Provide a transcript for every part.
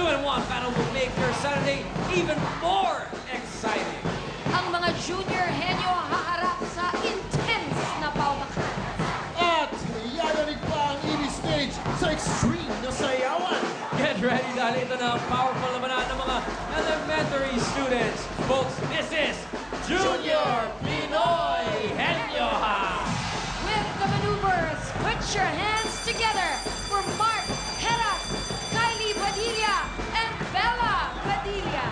2-in-1 battle will make your Saturday even more exciting. Ang mga junior henyo haharap sa intense na paumakan. At yadanig pa ang ini stage sa extreme na sayawan. Get ready dahil ito na ang powerful labanan ng mga elementary students. Folks, this is Junior Pinoy Henyoha! With the maneuvers, put your hands together for Mark Heras, Kylie Padilla, and Bella Padilla.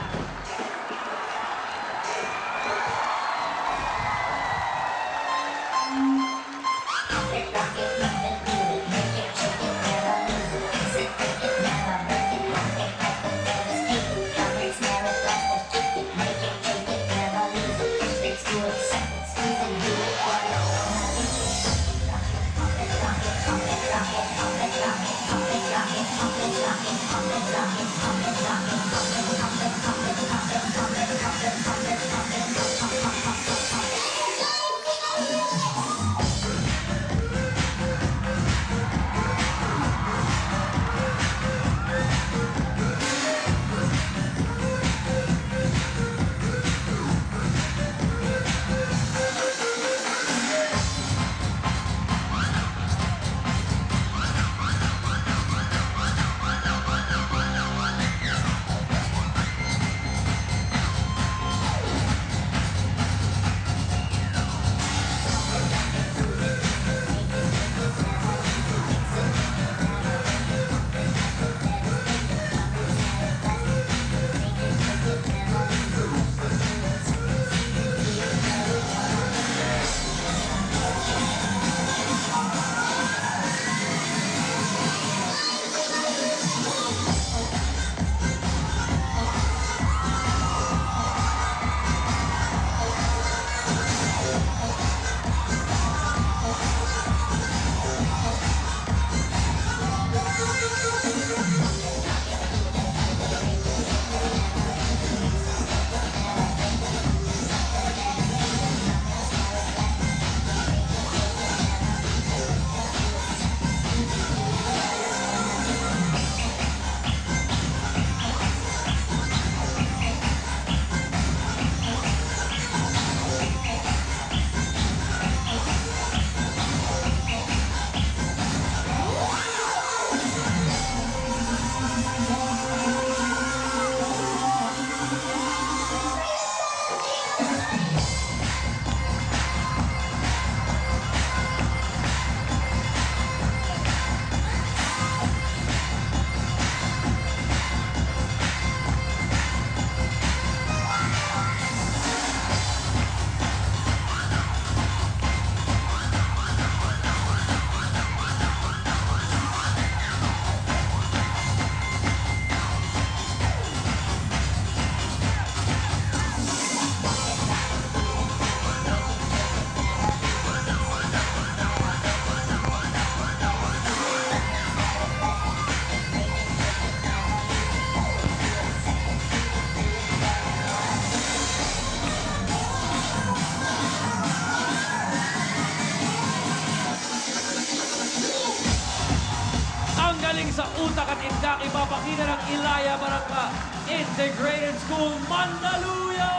Galing sa utak at indak, ipapakita ng Ilaya Barangka Integrated School, Mandaluyong!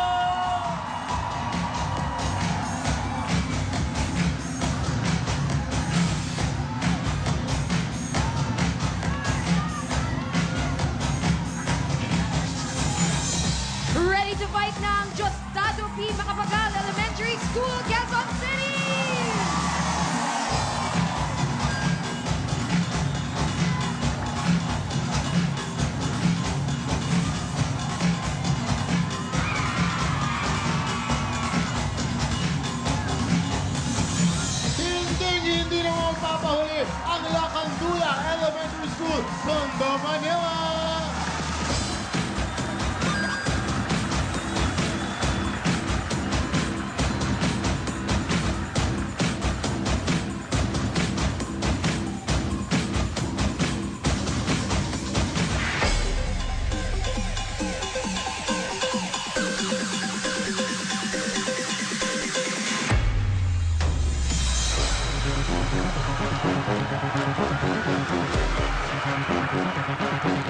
Ready to fight na ang Diosdado P. Macapagal Elementary School, Quezon City! Hindi naman papahuli ang Lacandula Elementary School, Tondo, Manila. Thank you.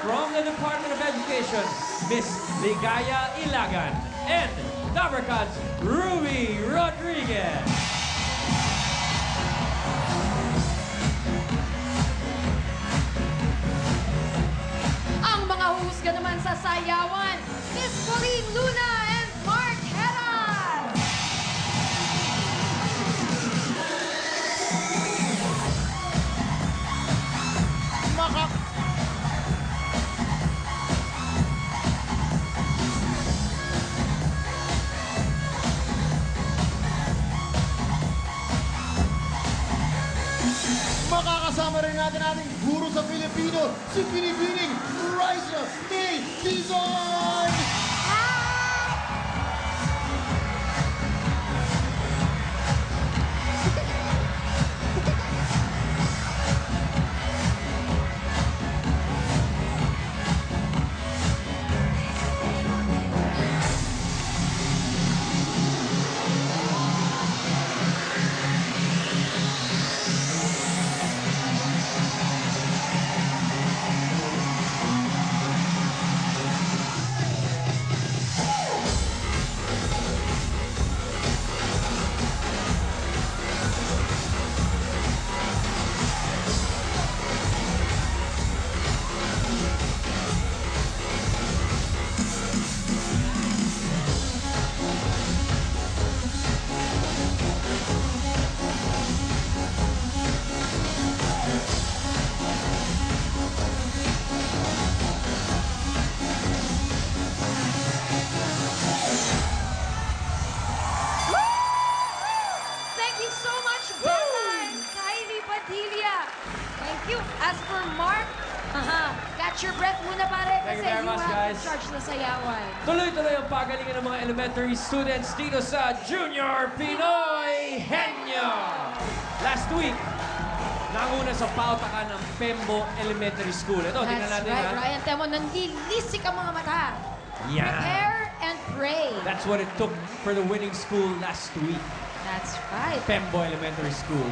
from the Department of Education, Miss Ligaya Ilagan, and Dabarcad's Ruby Rodriguez. Ang mga huhusga naman sa sayawan, Miss Pauline Luna and Mark Heras. Maka... Makakasama rin natin ating guro sa Filipino, si Binibining Raisa May Tizon! Thank you so much, Bella and Kylie Padilla. Thank you. As for Mark, catch your breath muna pare Thank kasi you very you much, have guys. to charge na sayawan. Tuloy-tuloy ang pagalingan ng mga elementary students dito sa Junior Pinoy Henyo. Last week, nanguna sa pautakan ng Pembo Elementary School. Ito, tingnan That's natin right, ha. Ryan. Temo, nanlilisik ang mga mata. Yeah. Prepare and pray. That's what it took for the winning school last week. That's right. Pembo Elementary School.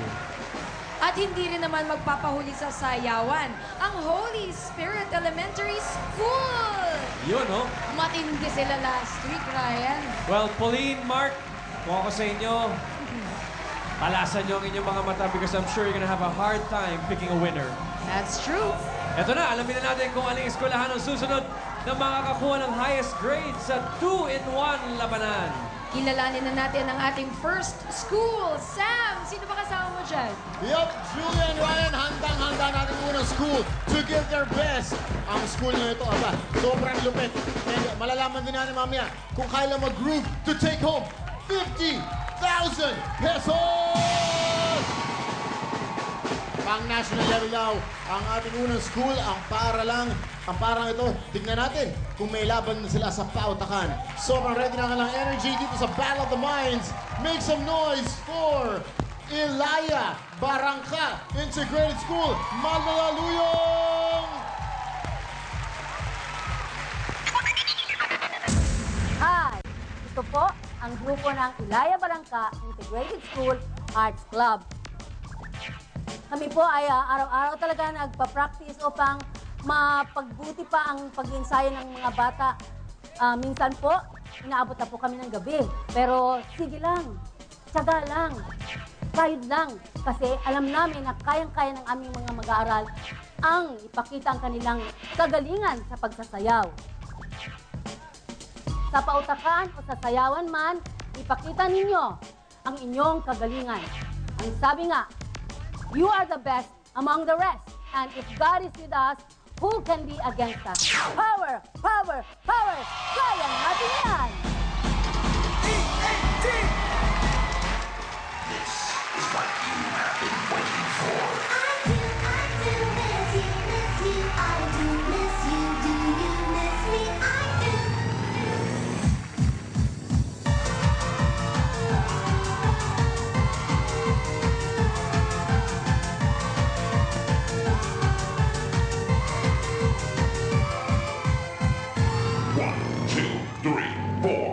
At hindi rin naman magpapahuli sa sayawan ang Holy Spirit Elementary School. Yun, no? Matindi sila last week, Ryan. Well, Pauline, Mark, kung ako sa inyo, palasan nyo ang inyong mga mata because I'm sure you're gonna have a hard time picking a winner. That's true. Ito na, alamin na natin kung aling eskwelahan ang susunod na makakakuha ng highest grade sa 2-in-1 labanan. Kilalanin na natin ang ating first school. Sam, sino ba kasama mo dyan? Yup, Julia and Ryan, handang-handa natin unang school to give their best. Ang school na ito, aba, sobrang lupit. And malalaman din natin mamaya kung kailan mag-groove to take home 50,000 pesos! Pang national level daw, ang ating unang school, ang parang ito, tignan natin kung may laban na sila sa pautakan. Sobrang ready na kanilang energy dito sa Battle of the Minds. Make some noise for Ilaya Barangka Integrated School, Malalaluyong! Hi! Ito po ang grupo ng Ilaya Barangka Integrated School Arts Club. Kami po ay araw-araw talaga nagpa-practice upang mapagbuti pa ang pag-iensayo ng mga bata. Minsan po, inaabot na po kami ng gabi. Pero sige lang, tiyaga lang, kahit lang. Kasi alam namin na kayang-kaya ng aming mga mag-aaral ang ipakita ang kanilang kagalingan sa pagsasayaw. Sa pautakan o sa sayawan man, ipakita ninyo ang inyong kagalingan. Ang sabi nga, you are the best among the rest. And if God is with us, who can be against us? Power! Power! Power! Kaya natin yan! One, two, three, four.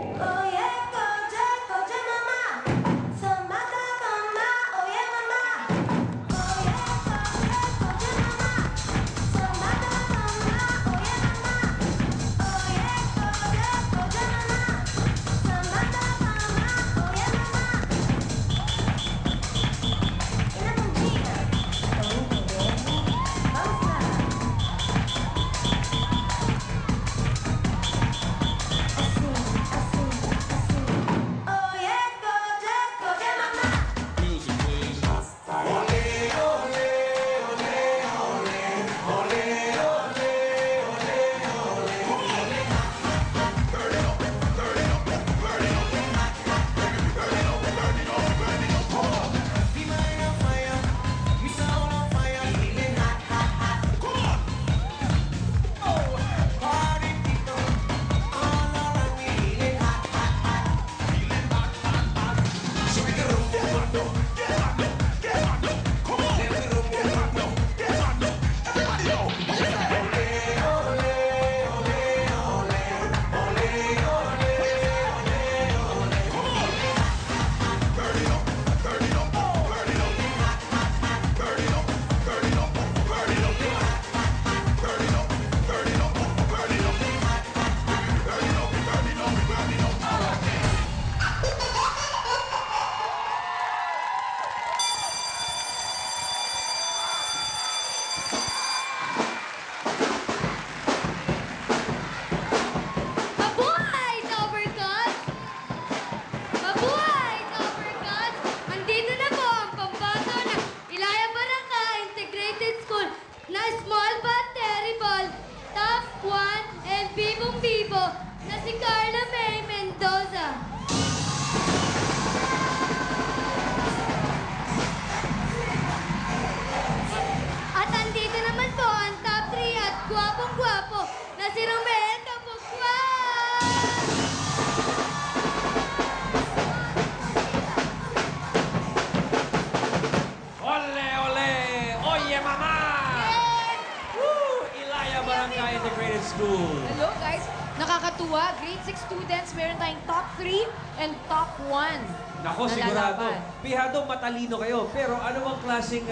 School. Hello guys! Nakakatuwa, grade 6 students, meron tayong top 3 and top 1. Nako, na sigurado. lalaban. Pihado, matalino kayo. Pero ano bang klaseng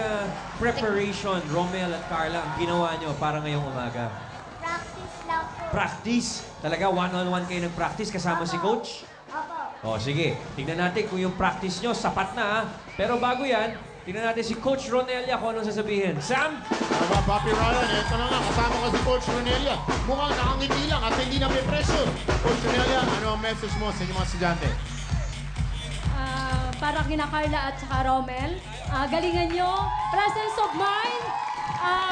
preparation, Romel at Carla, ang ginawa nyo para ngayong umaga? Practice lang po. Practice? Talaga, one-on-one kayo nag-practice kasama si Coach? Opo. O, sige. Tingnan natin kung yung practice nyo sapat na, ha? Pero bago yan, tingnan natin si Coach Ronelia kung anong sasabihin. Sam? Aba, Papi Ryan, ito na nga, kasama ko si Coach Ronelia. Mukhang nakangiti lang at hindi na may pressure. Coach Ronelia, ano ang message mo sa inyong mga estudyante? Para kina Carla at saka Romel, galingan nyo, presence of mind,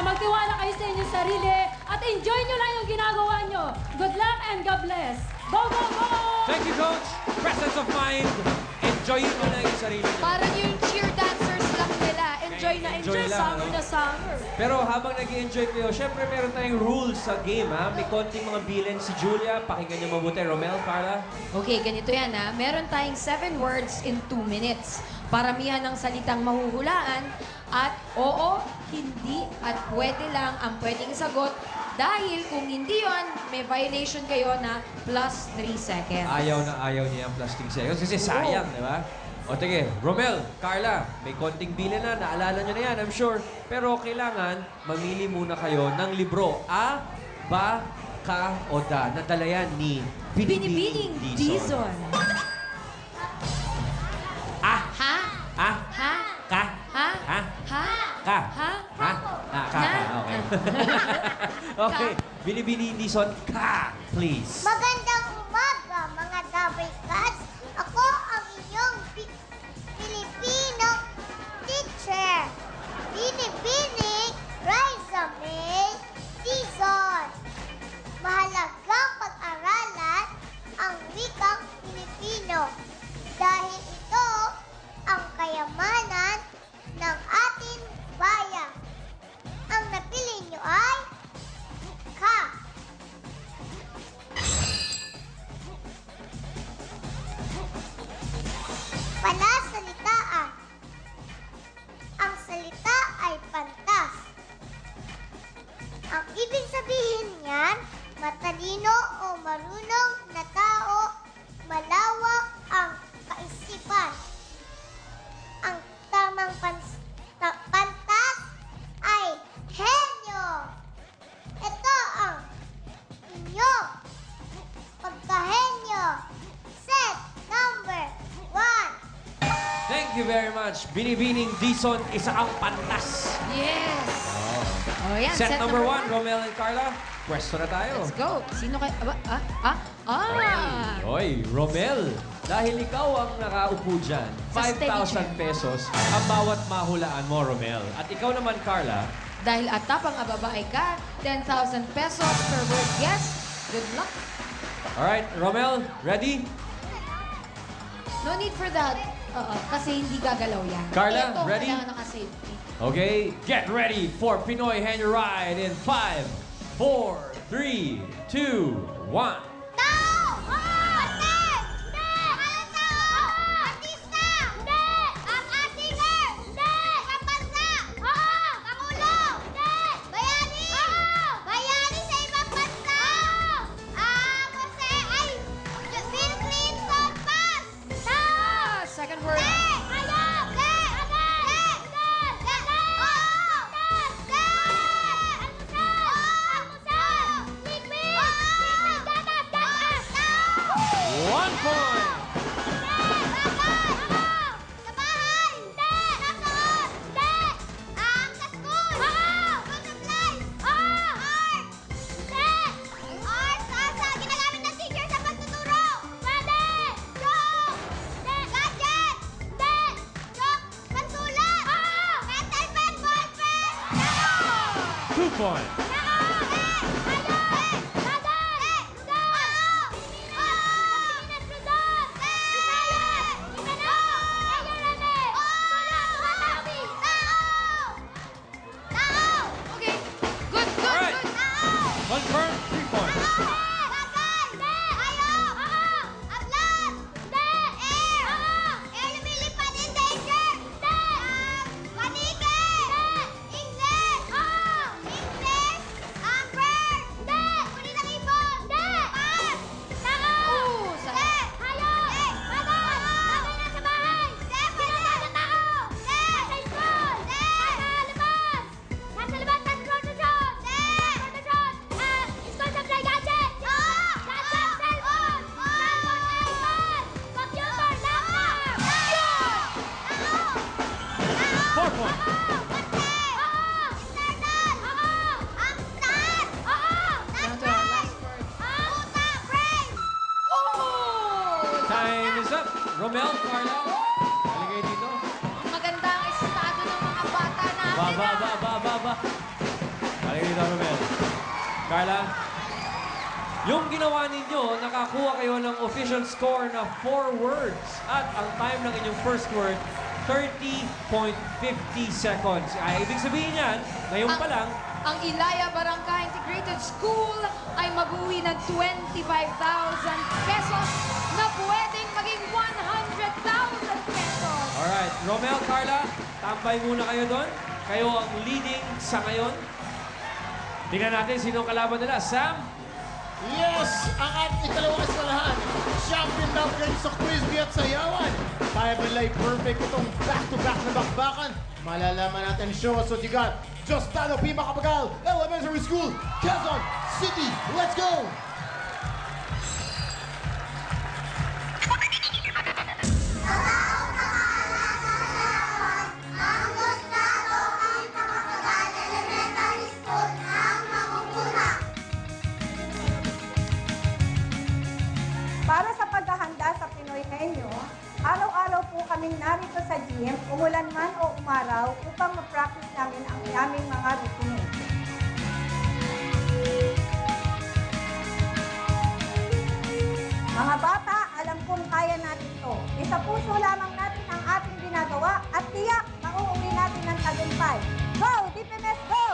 magtiwala kayo sa inyong sarili, at enjoy nyo lang yung ginagawa nyo. Good luck and God bless. Go, go, go! Thank you, Coach. Presence of mind. Enjoyin mo na yung sarili nyo. Parang yung cheer dancers lang nila. Enjoy na Enjoy enjoy, lang, summer ano? na summer. Pero habang nag-enjoy kayo, syempre meron tayong rules sa game, ha? May konting mga bilin si Julia. Pakinggan niyo mabuti. Romel, Carla? Okay, ganito yan ha. Meron tayong 7 words in 2 minutes. Paramihan ng salitang mahuhulaan at oo, hindi at pwede lang ang pwedeng sagot dahil kung hindi yon, may violation kayo na plus 3 seconds. Ayaw na ayaw niya ang plastic seconds kasi sayang, di ba? O sige, Romel, Carla, may konting bilin na, naalala nyo na yan, I'm sure. Pero kailangan, mamili muna kayo ng libro. A, ba, ka, o da. Nadala yan ni Binibining Dizon. A, Ha? A, Ha? ka, Ha? ha, Ha? ka, Ha? ha, ka, okay. Okay, Binibining Dizon, ka, please. Magandang umaga, mga Dabay Cats. Ako ang inyong Filipino teacher. Binibining Raisa May Dizon. Mahalagang pag-aralan ang wikang Pilipino dahil ito ang kayamanan ng ating bayan. Ang napili nyo ay ka. Palasalitaan. Ang salita ay pantas. Ang ibig sabihin niyan, matalino o marunong na tao, malawak ang kaisipan. Ang tamang pantas ay henyo. Ito ang inyong pagkahenyo. Set number 1. Thank you very much. Binibining Dizon, isa kang pantas. Yes. Oh, yan. Set number 1, Romel and Carla. Pwesto na tayo. Let's go. Sino kayo? Oy, Romel, dahil ikaw ang nakaupo dyan, Sa steady 5,000 pesos ang bawat mahulaan mo, Romel. At ikaw naman, Carla, Dahil atapang ababae ka, 10,000 pesos per word guess. Good luck. alright, Romel, ready? No need for that. Kasi hindi gagalaw yan. Carla, Ito, ready? kailangan naka-safety. Okay, get ready for Pinoy Hand Your Ride in 5, 4, 3, 2, 1. Tao! Hindi! Hindi! Walang tao! Artista! Hindi! Ang singer! Hindi! Kapansa! Oo! Pangulo! Hindi! Bayani! Oo! Bayani sa ibang bansa! Kasi ay Bill Clinton pass! Tao! Second word. Hindi! Ayaw! Hindi! Hindi! Hindi! Oo! Hindi! Almusal! Almusal! Liquid! Liquid! Gatas! Gatas! Tao! 1 point! Sa bahay! Hindi! Nasaan? Hindi! Sa school! School supplies! Art! Hindi! Art! Sa ginagamit ng teacher sa pagtuturo! Pwede! Joke! Hindi! Gadget! Hindi! Joke! Pansulat! Pencil pen! Ballpen! 2 points. Okay. Good, good, Alright. good. Confirm, 3 points. Ba. Balik dito, Romel. Carla, yung ginawa ninyo, nakakuha kayo ng official score na 4 words. At ang time ng inyong first word, 30.50 seconds. Ay, ibig sabihin yan, ngayon pa lang, Ang Ilaya Barangka Integrated School ay mag-uwi ng 25,000 pesos na pwedeng maging 100,000 pesos. alright. Romel, Carla, tambay muna kayo doon. Kayo ang leading sa ngayon. Tingnan natin sino ang kalaban nila. Sam, Yes! Ang ating ikalawang eskwelahan. Champion na upgrade sa Frisbee at Sayawan. Kaya balay perfect itong back-to-back na bakbakan. Malalaman natin show us what you got. Justado P. Macapagal, Elementary School, Quezon City. Let's go! Ang gustado ang Macapagal Elementary School ang mangunguna. Para sa paghahanda sa Pinoy Henyo, araw-araw po kaming narito sa gym, umulan man o umaraw, upang ma-practice namin ang aming mga routine. Mga bata, alam kong kaya natin to. Isa puso lamang natin ang ating ginagawa at tiyak mauuwi natin ng tagumpay. Go, DPMS, go!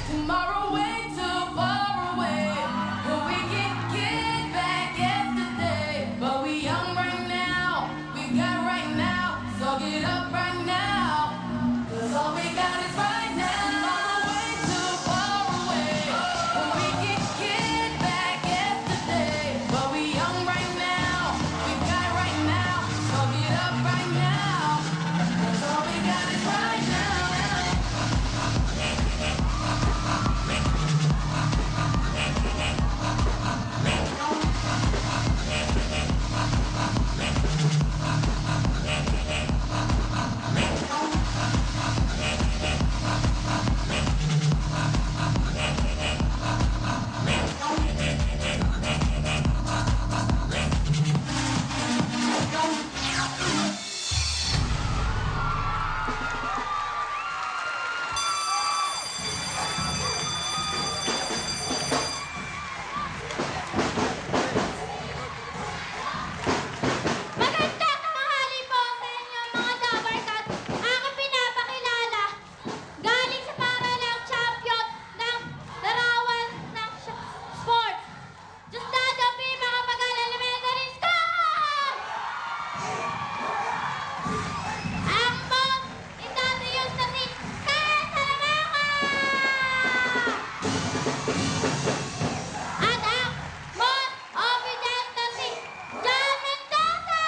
Tomorrow way too far away, where we can get back yesterday. But we young right now, we got right now, so get up right now. 'Cause all we got is right now. Tomorrow way too far away, where we can get back yesterday. But we young right now, we got right now, so get up right now. 'Cause all we got is right now. Magandang tanghali po sa inyo mga Dabarkat. Aking pinapakilala. Galing sa paralang champion ng larawan ng sports. Justado P. Macapagal Elementary School! Ang most industrious na si Kaya Salamanca! At ang most obedient na si John Mendoza!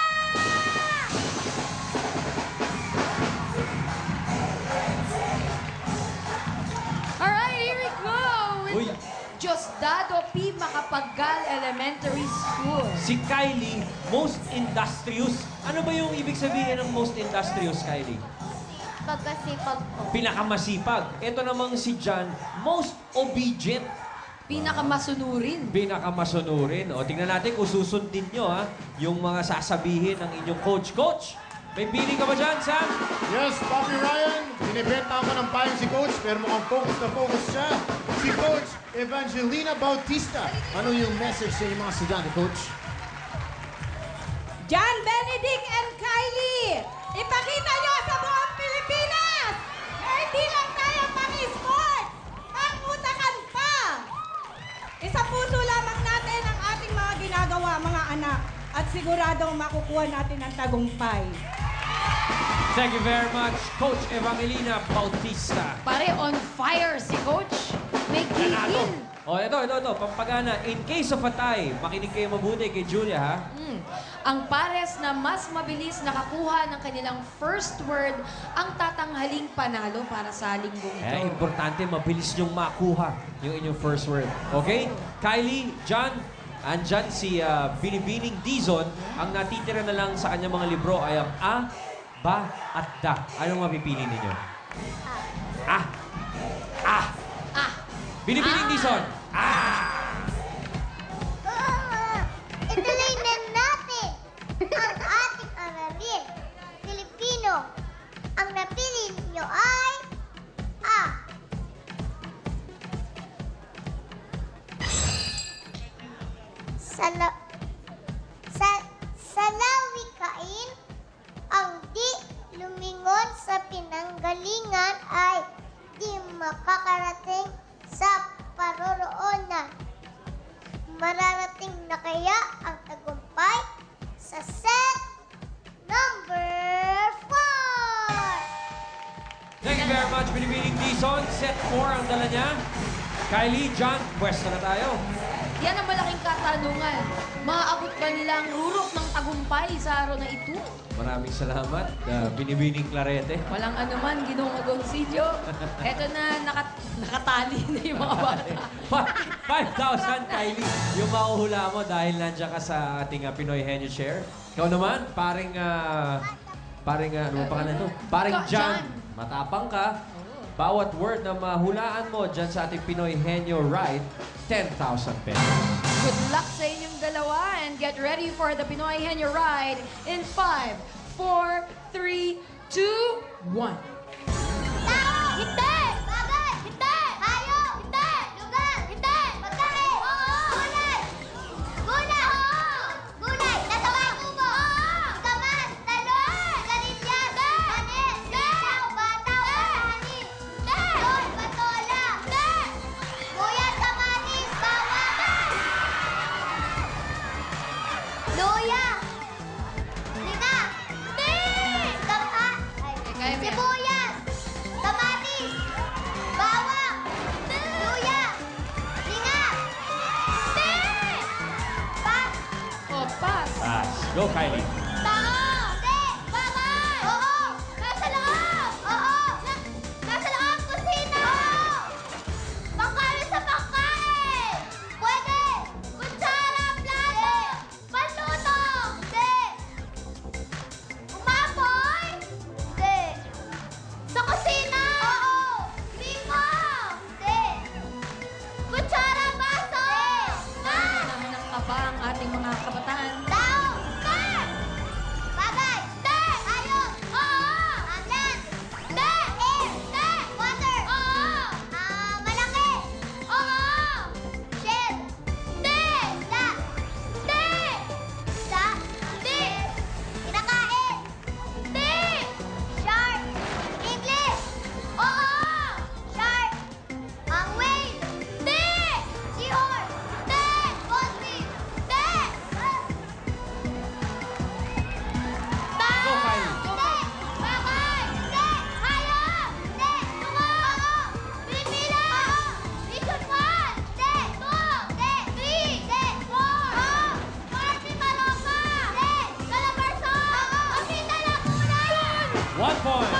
Alright, here we go! Uy. Diosdado P. Macapagal Elementary School. si Kylie, most industrious. Ano ba yung ibig sabihin ng most industrious, Kylie? Pagkasipag po. Pinakamasipag. Ito namang si John, most obedient. Pinakamasunurin. Pinakamasunurin. O, tingnan natin kung susundin nyo, ha, yung mga sasabihin ng inyong coach. Coach, may pili ka ba dyan, Sam? Yes, Papi Ryan. Binibenta ako ng payong si Coach, pero mukhang focus na focus siya. Si Coach Evangelina Bautista. Ano yung message sa inyong mga estudyante, Coach? John Benedict and Kylie, ipakita nyo sa buong Pilipinas na hindi lang tayo pang-sport, pang-utakan pa. Isang puso lamang natin ang ating mga ginagawa, mga anak, at siguradong makukuha natin ang tagumpay. Thank you very much, Coach Evangelina Bautista. Pare, on fire si Coach. May gigil. Oh, ito, pampagana. In case of a tie, makinig kayo mabuti kay Julia, ha? Ang pares na mas mabilis nakakuha ng kanilang first word ang tatanghaling panalo para sa linggong ito. Eh, importante, mabilis niyong makuha yung inyong first word. Okay? Kylie, John, andyan si Binibining Dizon. Ang natitira na lang sa kanyang mga libro ay ang A, Ba, at Da. Anong mapipili ninyo? A. Binibining Dizon. Ituloy na natin ang ating aralin. Filipino. Ang napili niyo ay A. Salawikain. Ang di lumingon sa pinanggalingan ay di makakarating sa paroroonan. Mararating na kaya ang tagumpay sa set number 4. Thank you very much, Binibining Dizon. Set 4 ang dala niya. Kylie, John, pwesto na tayo. Yan ang malaking katanungan. Maaabot ba nila ang rurok ng tagumpay sa araw na ito? Maraming salamat, Binibining Clarete. Walang anuman, Ginoong Agoncillo. Eto na, nakatali na yung mga bata. 5,000, Kylie. Yung makuhula mo dahil nandiyan ka sa ating Pinoy Henyo Share. Ikaw naman, paring ano pa ka na ito? Paring Ikaw, John. John. Matapang ka. Bawat word na mahulaan mo dyan sa ating Pinoy Henyo Ride, 10,000 pesos. Good luck sa inyong dalawa and get ready for the Pinoy Henyo Ride in 5, 4, 3, 2, 1. Tao! Hindi! Bagay! Hindi! Hayop! Hindi! Lugar! Hindi! Pagkain! Oo! Gulay! Gulay! Oo! Gulay! Nasa kubo! Oo! Gamas! Talon! Galilyas! Manis! Isaw! Bataw! Hanin! Doon! Patola! Luya! Kamatis! Bawang! Luya! Linga! Hindi! Gapa! Kaya mo yan. Sibuyas! Kamatis! Bawang! Luya! Linga! Pas! Oh, pass. Go, Kylie. Tao! Hindi! Bakal! Oo! Nasa loob! Oo! Nasa loob! Kusina! Oo! Pangkain sa pangkain! Pwede! Kutsara! Plato! Panluto! Hindi! Umapoy? Hindi! Sa kusina? Oo! Primo! Hindi! Kutsara! Baso! Naman ng kaba ang ating mga kabataan. Tao! Car! Bagay! Hindi! Ayos! Oo! Land! Hindi! Air! Hindi! Water! Oo! Malaki! Oo! Shell! Hindi! Isda! Hindi! Isda? Hindi! Kinakain! Hindi! Shark! English! Oo! Shark! Ang whale! Hindi! Seahorse! Hindi! Dolphin! Hindi! Tao! Go, Kylie. Hindi! Bagay! Hindi! Hayop! Hindi! Tungo! Oo! Pilipila! Oo! Vision 1! Hindi! 2! Hindi! 3! Hindi! 4! Oo! Marty Maloka! Hindi! Calabarzon! Oo! Kapita Laguna! 1 point.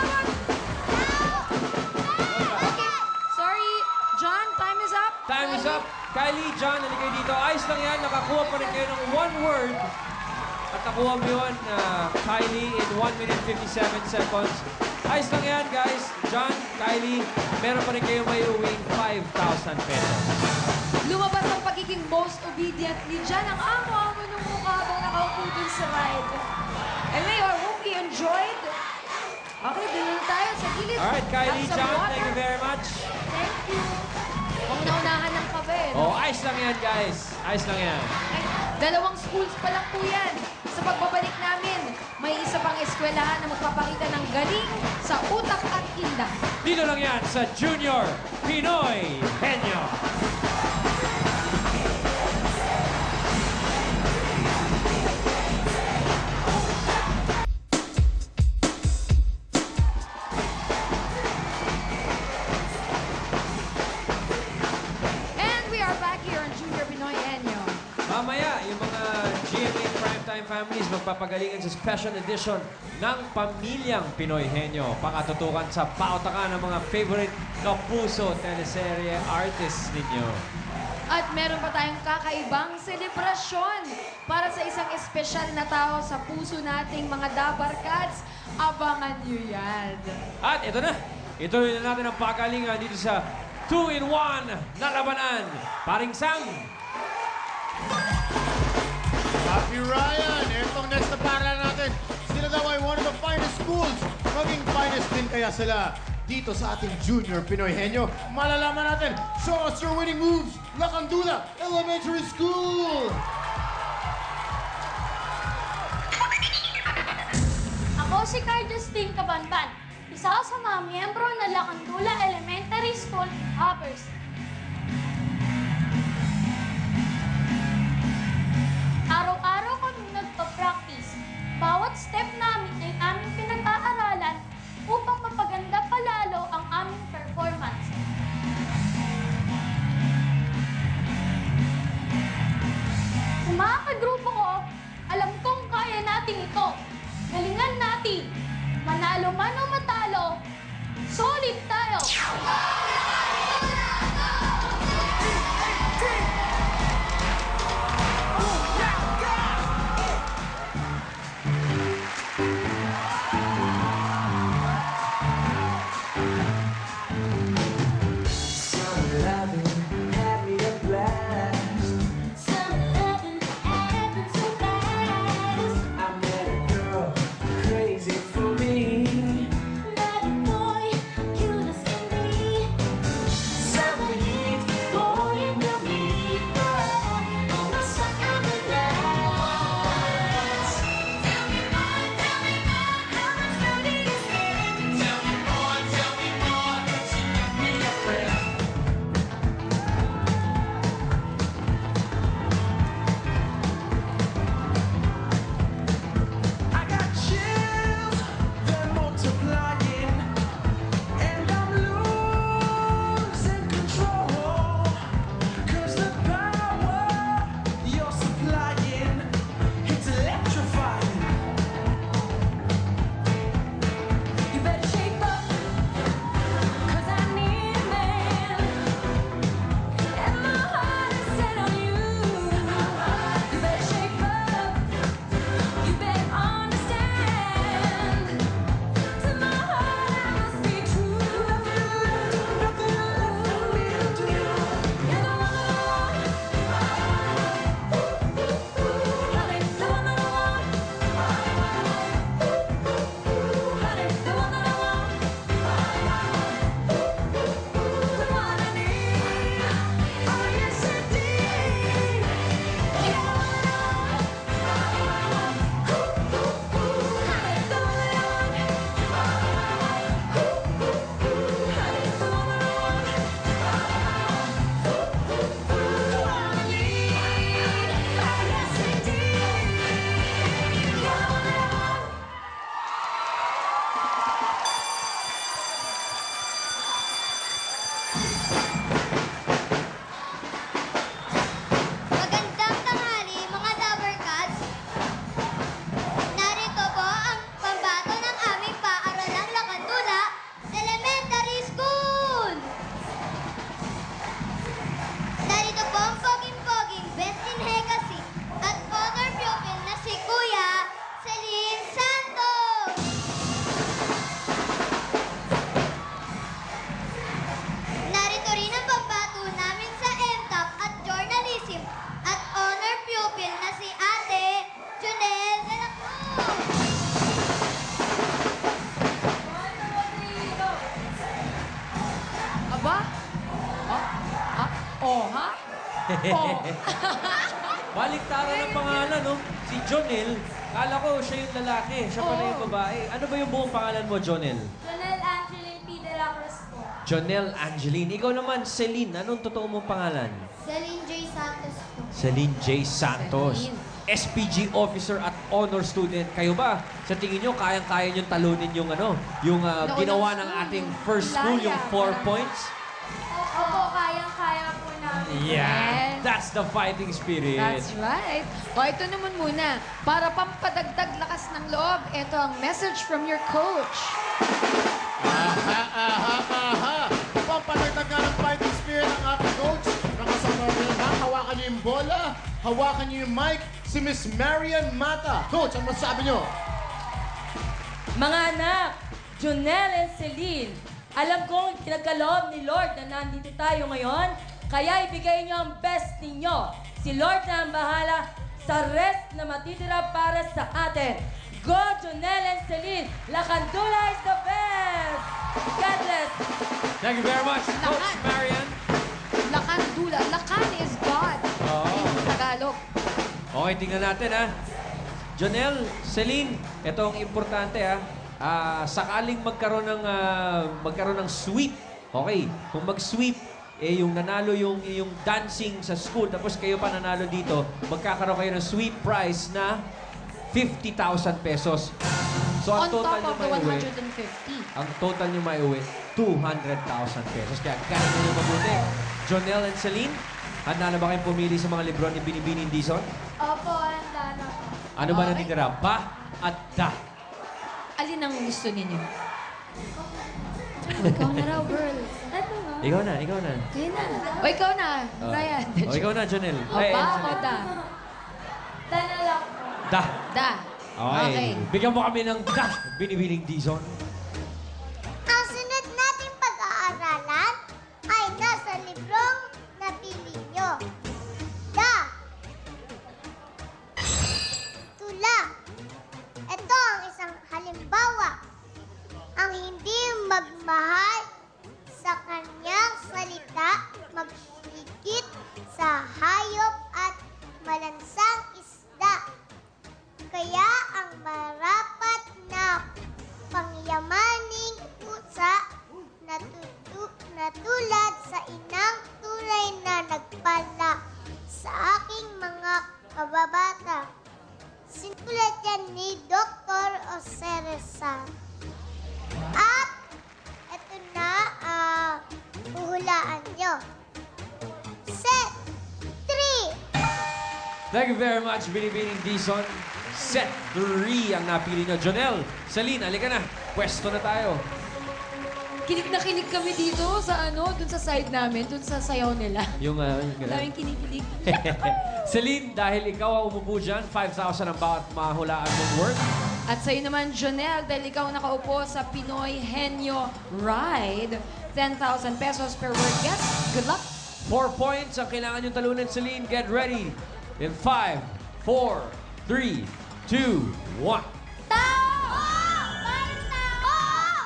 Okay. Sorry, John, time is up. Time is up. Kylie, John, halika dito. Ayos lang yan. Nakakuha pa rin kayo ng 1 word. At nakuha mo yun, Kylie, in 1 minute 57 seconds. Ayos lang yan, guys. John, Kylie, meron pa rin kayo may uwing 5,000 pesos. Lumabas ang pagiging most obedient ni Jan. Ang amo-amo ng mukha habang nakaupo dun sa ride. And may I hope you enjoyed. Okay, dun na tayo sa gilid. Alright, Kylie, Have some John, water. thank you very much. Thank you. Huwag naunahan ng kape. Oh, ayos lang yan, guys. Ayos lang yan. Ay, 2 schools pa lang po yan. Sa pagbabalik namin, may isa pang eskwelahan na magpapakita ng galing sa utak at indak. Dito lang yan sa Junior Pinoy Henyo. And we are back here on Junior Pinoy Henyo. Mamaya, yung mga GMA Primetime Families magpapagalingan sa special edition ng Pamilyang Pinoy Henyo. Pakatutukan sa pautakan ng mga favorite kapuso teleserye artists ninyo. At meron pa tayong kakaibang selebrasyon para sa isang espesyal na tao sa puso nating mga Dabar Cats. Abangan nyo yan. At ito na, ituloy na natin ang pagalingan dito sa 2-in-1 na labanan. Paring Sam, Happy Ryan! Itong next na para natin, sila daw ay one of the finest schools. Maging finest din kaya sila dito sa ating Junior Pinoy Henyo. Malalaman natin, show us your winning moves, Lacandula Elementary School! Ako si Carl Justin Cabanban, isa sa mga miyembro ng Lacandula Elementary School Hoppers. Araw-araw kami nagpa-practice. Bawat step namin ay aming pinag-aaralan upang mapaganda palalo ang aming performance. Sa mga kagrupo ko, alam kong kaya natin ito. Galingan natin. Manalo man o matalo, solid tayo! Oh, ha? Oh. Baliktaran ang pangalan, no? Si Jonel, kala ko siya yung lalaki, siya pala yung babae. Ano ba yung buong pangalan mo, Jonel? Jonel Angeline P. De La Cruz po. Jonel Angeline. Ikaw naman, Celine. Anong totoo mong pangalan? Celine J. Santos po. Celine J. Santos. Celine. SPG officer at honor student. Kayo ba? Sa tingin nyo, kayang-kaya nyo talunin yung ginawa ng ating first school, yung 4 points? Opo, kayang-kaya po namin. Yeah. That's the fighting spirit. That's right. O, ito naman muna. Para pampadagdag lakas ng loob, ito ang message from your coach. Aha. Pampalagdag nga ng fighting spirit ng ating coach. Nakasama rin lang, hawakan niyo yung bola, hawakan niyo yung mic, si Miss Marian Mata. Coach, ang masabi niyo? Mga anak, Jonel and Celine, alam kong pinagkaloob ni Lord na nandito tayo ngayon, kaya ibigay niyo ang best ninyo. Si Lord na ang bahala sa rest na matitira para sa atin. Go, Jonel and Celine! Lakandula is the best! God bless! Thank you very much, Coach Lakan. Marian. Lakandula. Lakan is God. Oo. In Tagalog. Okay, tingnan natin, ha. Jonel, Celine, ito ang importante, ha. Sakaling magkaroon ng sweep. Okay, kung mag-sweep, yung nanalo yung dancing sa school, tapos kayo pa nanalo dito, magkakaroon kayo ng sweep prize na 50,000 pesos. So, On ang top total nyo of the may uwi, 150. ang total nyo may uwi, 200,000 pesos. Kaya ganun nyo mabuti. Jonel and Celine, handa na ba kayong pumili sa mga libro ni Binibining Dizon? Opo, handa na po. Ano ba Okay. natitira? Ba at da? Alin ang gusto ninyo? Ikaw na raw, girl. Ito nga. Ikaw na. Kayo na. O, ikaw na, Brian. O, ikaw na, Jonel. O, ba o da? Tana lang po. Da. Da. Okay. Bigyan mo kami ng da. Binibining Dizon. Ang sunod nating pag-aaralan ay nasa librong napili nyo. Da. Tula. Ito ang isang halimbawa. Ang hindi magmahal sa kanyang salita, magsigit sa hayop at malansang isda. Kaya ang marapat na pangyamaning pusa na tulad sa inang tunay na nagpala sa aking mga kababata. Sinulat yan ni Dr. Oseresan. At ito na uhulaan nyo. Set 3. Thank you very much, Binibining Dizon. Set 3 ang napili nyo. Jonel, Celine, halika na. Pwesto na tayo. Kinig na kinig kami dito sa dun sa side namin, dun sa sayaw nila. Yung Daming kinikilig. Celine, dahil ikaw ang umupo dyan, 5,000 ang bawat mahulaan mong word. At sa'yo naman, Jonel, dahil ikaw nakaupo sa Pinoy Henyo Ride, 10,000 pesos per word guess. Good luck! 4 points ang kailangan yung talunin, Celine. Get ready. In 5, 4, 3, 2, 1. Tao! Parang tao!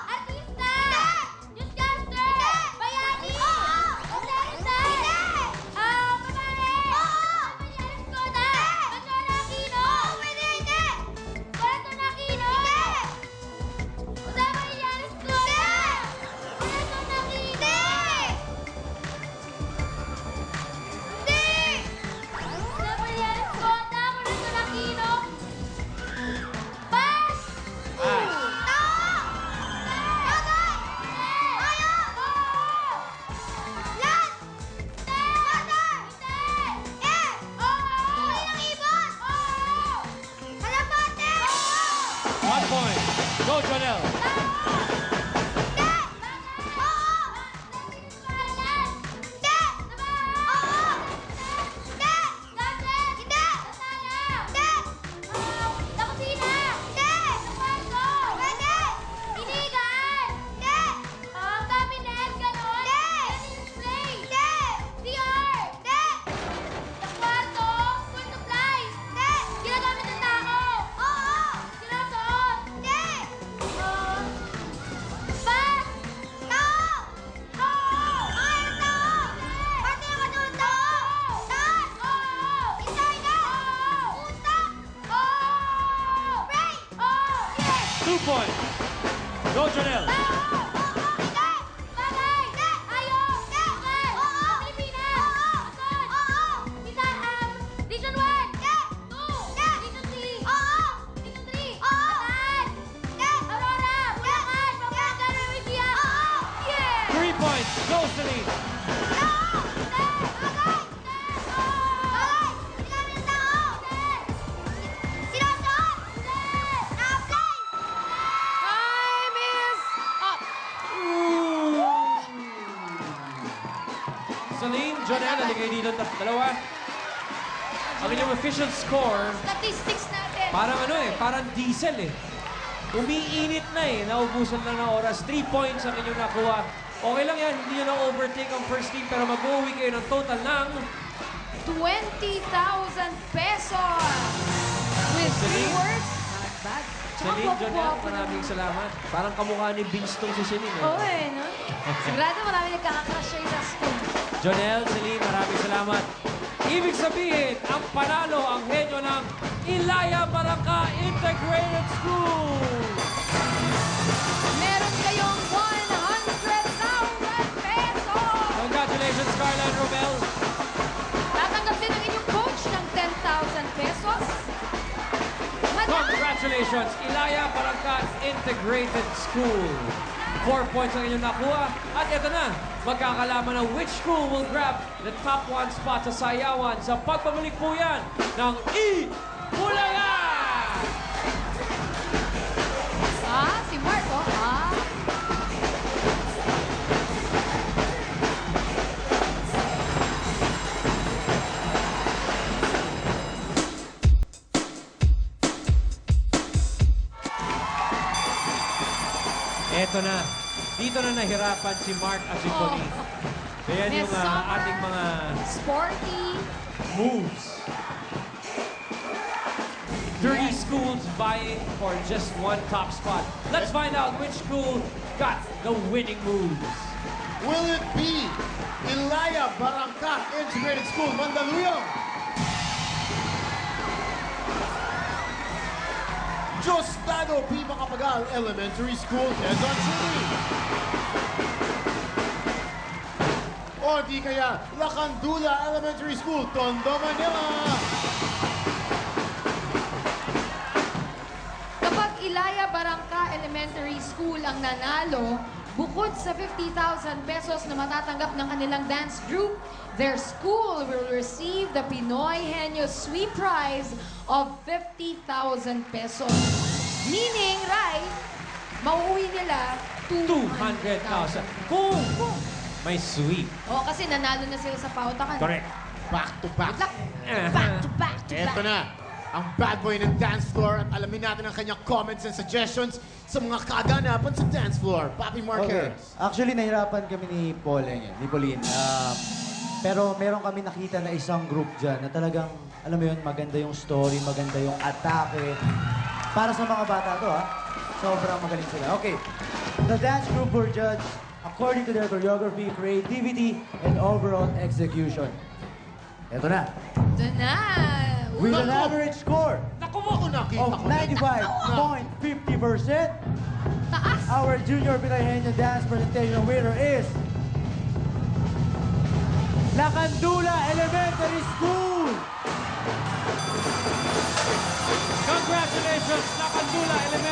Artista! Newscaster! Bayani! Presenter! Babae! Pamilyaris ko na! Manuel Aquino! Hindi! Corazon Aquino! Usama Pamilyaris ko na! Corazon Aquino! Hindi! Usama Pamilyaris ko na! Corazon Aquino! Pass! One point. Go, Jonel. Ginagamit ng tao! Oo! Sinusuot! Hindi! 2 points. Go, Janelle. Go, Celine. Time is up. Celine, Jonelle, naligay dito dalawa. Ang inyong official score, Statistics natin. parang diesel eh. Umiinit na eh, naubusan na ng oras. 3 points ang inyong nakuha. Okay lang yan, hindi nyo na-overtake ang first team, pero mag-uwi kayo ng total ng 20,000 pesos. With 3 Celine? words, not bad. Tsaka Celine, Jonelle, guwapo-guwapo maraming naman. salamat. Parang kamukha ni Vince tong si Celine. Oo no? Sigurado marami nagkakakrush sa'yo sa school. Jonelle, Celine, maraming salamat. Ibig sabihin, ang panalo ang henyo ng Ilaya Barangka Integrated School. Meron kayong 100,000 pesos. Congratulations, Carla and Romel. Tatanggap din ang inyong coach ng 10,000 pesos. Congratulations, Ilaya Barangka Integrated School. 4 points ang inyong nakuha. At ito na, magkakalaman ng which school will grab the top 1 spot sa sayawan sa pagpabalik po yan ng I-Bulaga! Si Mark, Eto na. Dito na nahirapan si Mark at si Connie. Ayan Miss yung Summer. ating mga Sporty. moves. 30 schools vying for just 1 top spot. Let's find out which school got the winning moves. Will it be Ilaya Barangka Integrated School, Mandaluyong? Diosdado P. Macapagal Elementary School, Quezon City. O di kaya Lacandula Elementary School, Tondo, Manila. Kapag Ilaya Barangka Elementary School ang nanalo, bukod sa 50,000 pesos na matatanggap ng kanilang dance group, their school will receive the Pinoy Henyo Sweet Prize of 50,000 pesos. Meaning, Rai, mauuwi nila 200,000. Kung may sweep. O, kasi nanalo na sila sa pautakan. Correct. Back to back. Back to back to Eto back. na, ang bad boy ng dance floor at alamin natin ang kanyang comments and suggestions sa mga kaganapan sa dance floor. Papi Okay. Marquez. Actually, nahirapan kami ni Pauline. Pero meron kami nakita na isang group dyan na talagang, alam mo yun, maganda yung story, maganda yung atake. Para sa mga bata to, ha? Sobrang magaling sila. Okay. The dance group were judged according to their choreography, creativity, and overall execution. Ito na. Ito na. With an average score Naku mo ako nakita of ko. 95.50%, Taas. our Junior Pinoy Henyo Dance Presentation winner is Lacandula Elementary School! Congratulations, Lacandula Elementary